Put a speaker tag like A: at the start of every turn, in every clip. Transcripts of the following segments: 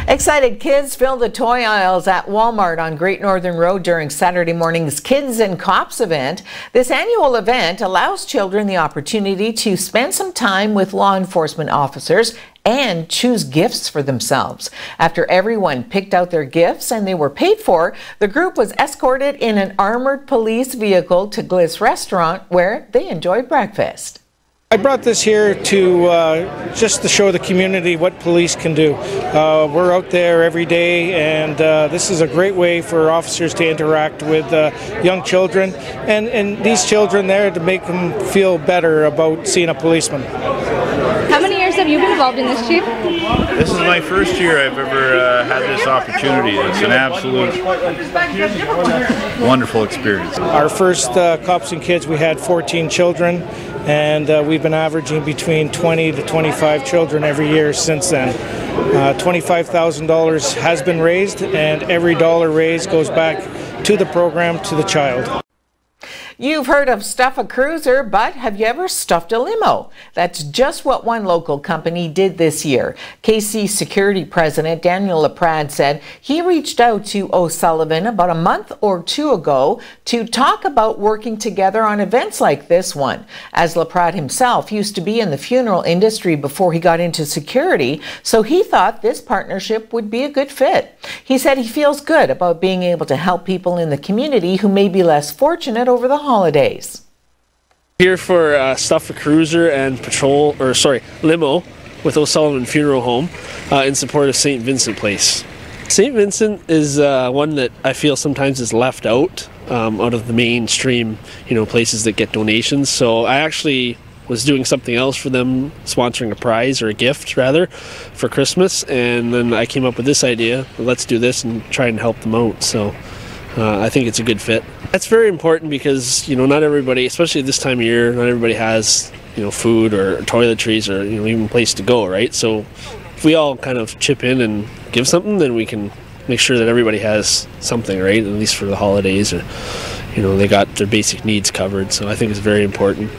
A: Excited kids filled the toy aisles at Walmart on Great Northern Road during Saturday morning's Kids and Cops event. This annual event allows children the opportunity to spend some time with law enforcement officers and choose gifts for themselves. After everyone picked out their gifts and they were paid for, the group was escorted in an armored police vehicle to Gliss Restaurant, where they enjoyed breakfast.
B: I brought this here to just to show the community what police can do. We're out there every day, and this is a great way for officers to interact with young children and these children there to make them feel better about seeing a policeman.
C: How many years have you been involved in this, Chief?
D: This is my first year I've ever had this opportunity. It's an absolute wonderful experience.
B: Our first Cops and Kids, we had 14 children, and we've been averaging between 20 to 25 children every year since then. $25,000 has been raised, and every dollar raised goes back to the program, to the child.
A: You've heard of Stuff a Cruiser, but have you ever stuffed a limo? That's just what one local company did this year. KC Security President Daniel Laprade said he reached out to O'Sullivan about a month or two ago to talk about working together on events like this one. As Laprade himself used to be in the funeral industry before he got into security, so he thought this partnership would be a good fit. He said he feels good about being able to help people in the community who may be less fortunate over the holidays.
E: Here for Stuff a Cruiser and limo with O'Sullivan Funeral Home in support of St. Vincent Place. St. Vincent is one that I feel sometimes is left out of the mainstream, places that get donations. So I actually was doing something else for them, sponsoring a prize or a gift rather for Christmas, and then I came up with this idea. Let's do this and try and help them out. So I think it's a good fit. That's very important because not everybody, especially this time of year, not everybody has food or toiletries or even a place to go, right? So if we all kind of chip in and give something, then we can make sure that everybody has something, right? At least for the holidays, or they got their basic needs covered. So I think it's very important.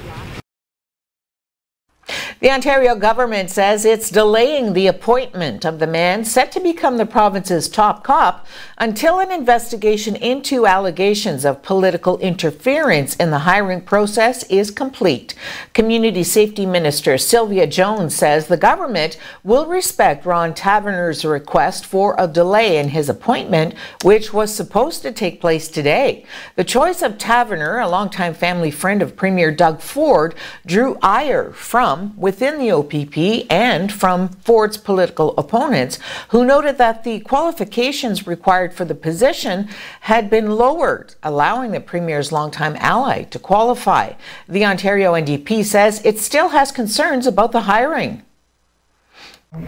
A: The Ontario government says it's delaying the appointment of the man set to become the province's top cop until an investigation into allegations of political interference in the hiring process is complete. Community Safety Minister Sylvia Jones says the government will respect Ron Taverner's request for a delay in his appointment, which was supposed to take place today. The choice of Taverner, a longtime family friend of Premier Doug Ford, drew ire from within the OPP and from Ford's political opponents, who noted that the qualifications required for the position had been lowered, allowing the Premier's longtime ally to qualify. The Ontario NDP says it still has concerns about the hiring.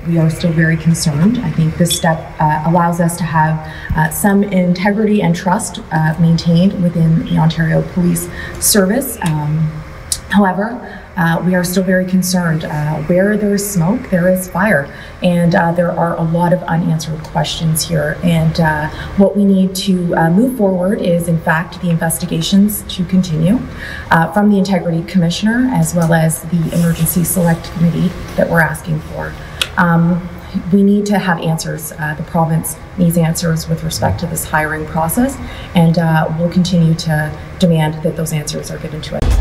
F: We are still very concerned. I think this step allows us to have some integrity and trust maintained within the Ontario Police Service. However, we are still very concerned. Where there is smoke, there is fire. And there are a lot of unanswered questions here. And what we need to move forward is, in fact, the investigations to continue from the Integrity Commissioner, as well as the Emergency Select Committee that we're asking for. We need to have answers. The province needs answers with respect to this hiring process, and we'll continue to demand that those answers are given to us.